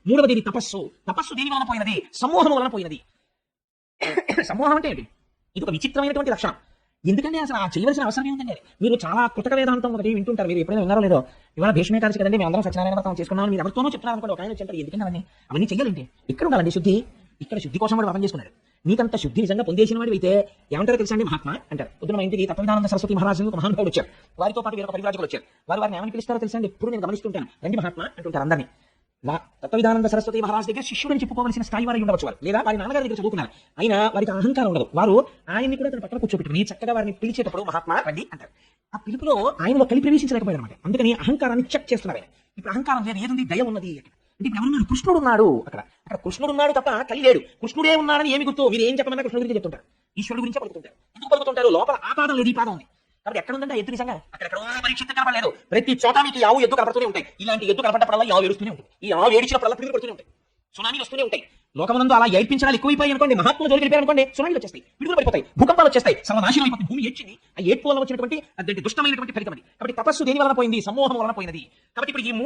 మూడవది ఇది తపస్సు. తపస్సు దేని వలన పోయినది? సమూహం వలన పోయినది. సమూహం అంటే ఏంటి? ఇది ఒక విచిత్రమైనటువంటి లక్షణం. ఎందుకంటే అసలు ఆ చేయవలసిన అవసరం ఏముందండి? మీరు చాలా కృతక వేదాంతం ఒకటి వింటుంటారు. మీరు ఎప్పుడైనా విన్నారో లేదో, ఇవాళ భీష్మేకాదశి కదండి, మేము అందరం సత్యనారాయణ వ్రతం చేసుకున్నాం, మీరు ఎవరితోనో చెప్తున్నారు అనుకోండి, ఒక ఆయన చెప్తారు, ఎందుకంటే అవన్నీ చెయ్యాలండి. ఇక్కడ ఉండాలండి శుద్ధి. ఇక్కడ శుద్ధి కోసం వాడు వ్రతం చేసుకున్నాడు. నీకంత శుద్ధి నిజంగా పొందేసిన వాడు అయితే ఏమంటారో తెలుసా అండి? మహాత్మా అంటారు. పొద్దున మా ఇంటికి తత్వవిధానంద సరస్వతి మహారాజు ఒక మహానుభావుడు వచ్చారు. వారితో పాటు వేరొక పరివ్రాజకులు వచ్చారు. వారిని ఏమని పిలుస్తారో తెలుసా అండి? ఎప్పుడు నేను గమనిస్తుంటాను, రండి మహాత్మా అంటుంటారు అందరినీ. తత్వవిధానంద సరస్వతి మహారాజ్ దగ్గర శిష్యుడని చెప్పుకోవాల్సిన స్థాయి వారు ఉండవచ్చు, వారు లేదా వారి నాన్నగారి దగ్గర చదువుకున్నారు. అయినా వారికి అహంకారం ఉండదు. వారు ఆయన్ని కూడా తన పక్కన కూర్చోబెట్టుకుని చక్కగా వారిని పిలిచేటప్పుడు మహాత్మా రండి అంటారు. ఆ పిలుపులో ఆయనలో కలిసి ప్రవేశించలేకపోయారు అనమాట. అందుకని అహంకారాన్ని చెక్ చేస్తున్నారు ఆయన. ఇప్పుడు అహంకారం లేదు, ఏదుంది? దయ ఉన్నది. అంటే ఇప్పుడు ఎవరున్నాడు? కృష్ణుడు ఉన్నాడు. అక్కడ కృష్ణుడు ఉన్నాడు తప్ప కలి లేడు. కృష్ణుడే ఉన్నాడని ఏమి గుర్తు? మీరు ఏం చెప్పమన్నా కృష్ణుడి గురించి చెప్తుంటారు, ఈశ్వరుడు గురించే పలుకుతుంటారు. ఎందుకు పలుకుతుంటారు? లోపల ఆ పాదం లేదు, ఈ పాదం ఉంది. కాబట్టి ఎక్కడ ఉందంటే ఎద్దు నిజంగా అక్కడెక్కడో పరీక్షిత కనపడలేదు. ప్రతి చోట మీకు ఆవు ఎద్దు కనపడుతూనే ఉంటాయి. ఇలాంటి ఎద్దు కనపడటప్పుడల్లా ఆవు ఏడుస్తూనే ఉంటుంది. ఈ ఆవు ఏడిచినప్పుడల్లా పిడుగులు పడుతూనే ఉంటాయి, సునామీలు వస్తూనే ఉంటాయి. లోకమందు అలా ఏడ్పించడాలు ఎక్కువైపోయి అనుకోండి, మహాత్ములు జోలికి వెళ్ళిపోయారు అనుకోండి, సునామీలు వచ్చేస్తాయి, పిడుగులు పడిపోతాయి, భూకంపాలు వచ్చేస్తాయి, సర్వనాశనం అయిపోతుంది. భూమి ఏడ్చింది. ఆ ఏడ్పు వల్ల వచ్చినటువంటి దుష్టమైనటువంటి ఫలితం అది. కాబట్టి తపస్సు దేని వలన పోయింది? సమూహం వలన పోయినది. కాబట్టి ఇప్పుడు ఈ మూడు